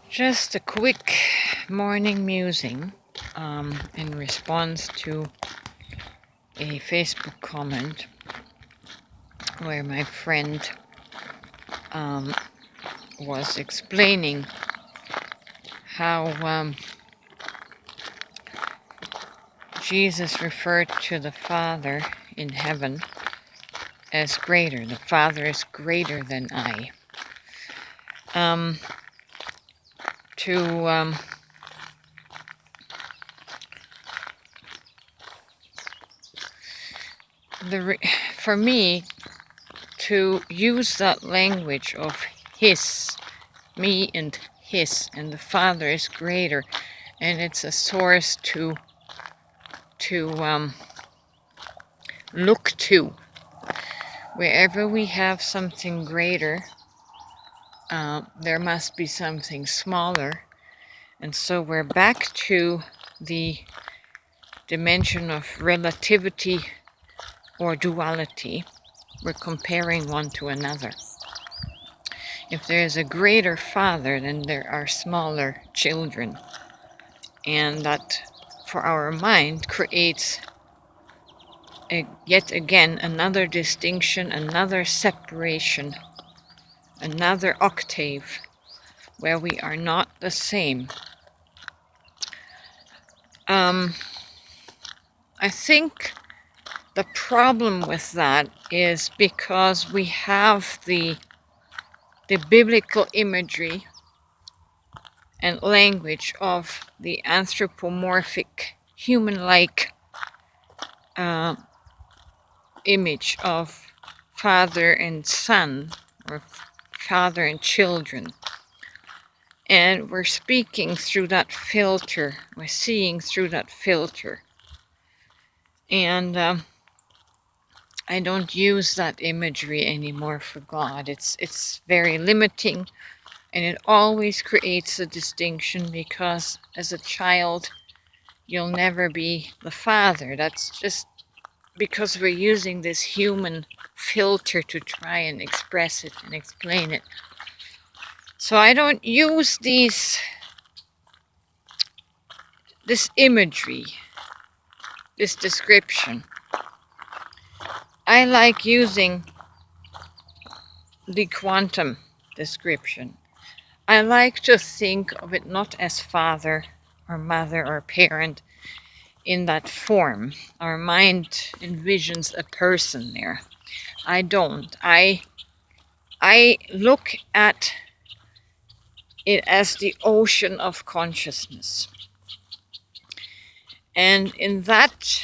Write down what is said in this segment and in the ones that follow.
Just a quick morning musing in response to a Facebook comment where my friend was explaining how Jesus referred to the Father in heaven as greater. The Father is greater than I. For me to use that language of his, me and his, and the Father is greater, and it's a source to look to. Wherever we have something greater, there must be something smaller. And so we're back to the dimension of relativity or duality. We're comparing one to another. If there is a greater Father, then there are smaller children. And that, for our mind, creates yet again another distinction, another separation, another octave where we are not the same. I think the problem with that is because we have the biblical imagery and language of the anthropomorphic, human-like image of father and son, or father and children. And we're speaking through that filter, we're seeing through that filter. And I don't use that imagery anymore for God. It's very limiting, and it always creates a distinction because as a child, you'll never be the father. That's just because we're using this human filter to try and express it and explain it. So I don't use this imagery, this description. I like using the quantum description. I like to think of it not as father or mother or parent in that form. Our mind envisions a person there. I don't. I look at it as the ocean of consciousness. And in that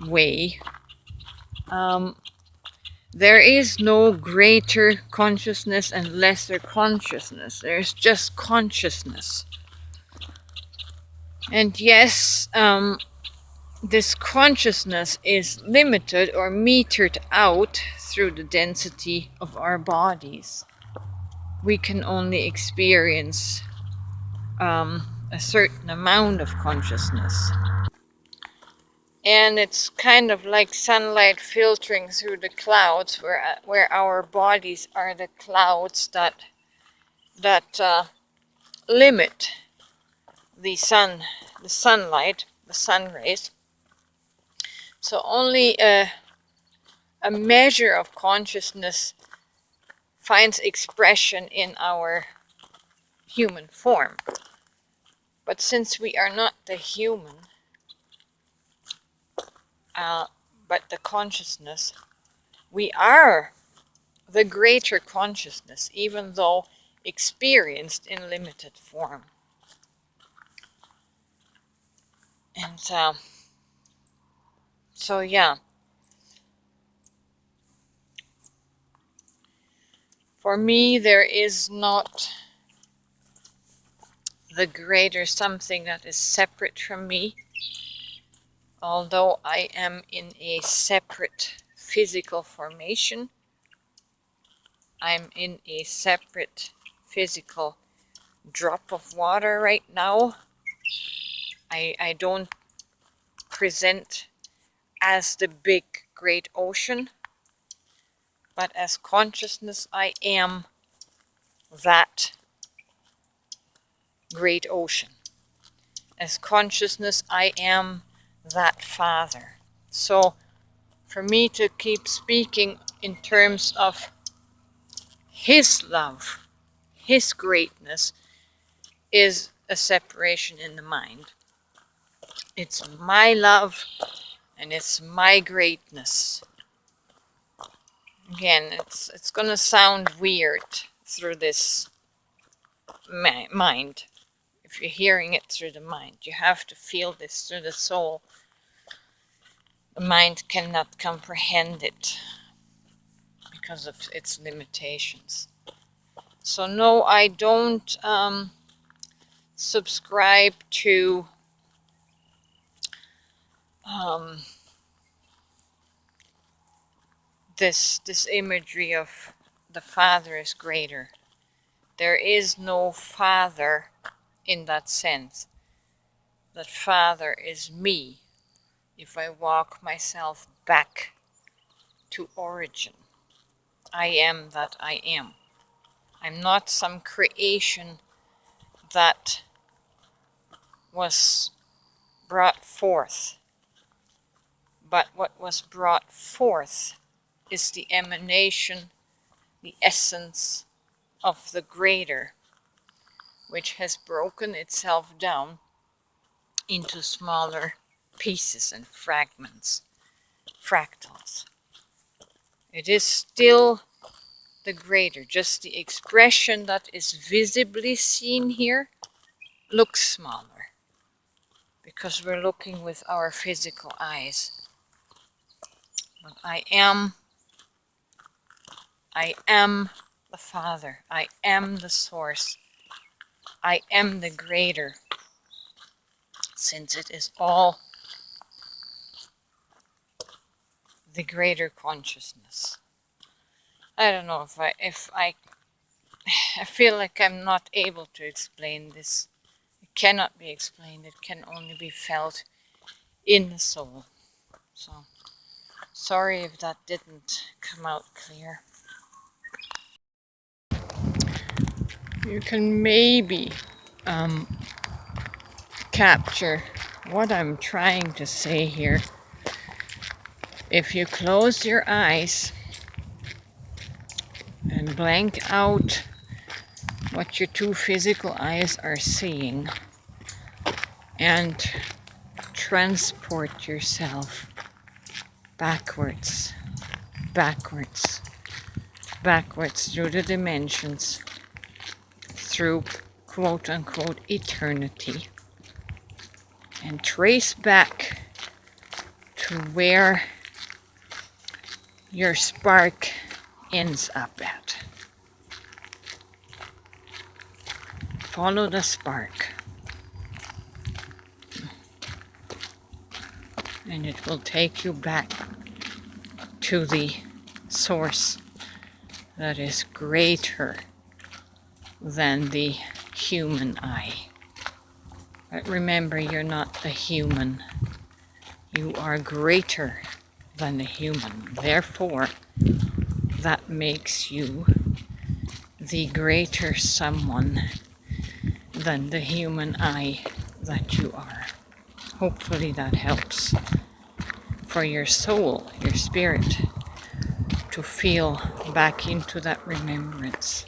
way, there is no greater consciousness and lesser consciousness. There's just consciousness. And yes, this consciousness is limited or metered out through the density of our bodies. We can only experience a certain amount of consciousness. And it's kind of like sunlight filtering through the clouds, where our bodies are the clouds that limit the sunlight, the sun rays. So only a measure of consciousness finds expression in our human form. But since we are not the human, but the consciousness, we are the greater consciousness, even though experienced in limited form. And so yeah, for me there is not the greater something that is separate from me, although I am in a separate physical formation. I'm in a separate physical drop of water right now. I don't present as the big great ocean, but as consciousness I am that great ocean. As consciousness, I am that Father. So for me to keep speaking in terms of His love, His greatness, is a separation in the mind. It's my love and it's my greatness. Again, it's gonna sound weird through this mind. If you're hearing it through the mind, you have to feel this through the soul. The mind cannot comprehend it because of its limitations. So no, I don't subscribe to this imagery of the Father is greater. There is no Father in that sense. That Father is me if I walk myself back to origin. I am that I am. I'm not some creation that was brought forth, but what was brought forth is the emanation, the essence of the greater, which has broken itself down into smaller pieces and fragments, fractals. It is still the greater, just the expression that is visibly seen here looks smaller because we're looking with our physical eyes. But I am the Father. I am the source. I am the greater, since it is all the greater consciousness. I don't know if I feel like I'm not able to explain this. It cannot be explained. It can only be felt in the soul. So sorry if that didn't come out clear. You can maybe capture what I'm trying to say here if you close your eyes and blank out what your two physical eyes are seeing and transport yourself backwards, backwards, backwards through the dimensions, through quote-unquote eternity, and trace back to where your spark ends up at. Follow the spark, and it will take you back to the source that is greater than the human eye. But remember, you're not the human. You are greater than the human. Therefore, that makes you the greater someone than the human I that you are. Hopefully that helps for your soul, your spirit, to feel back into that remembrance.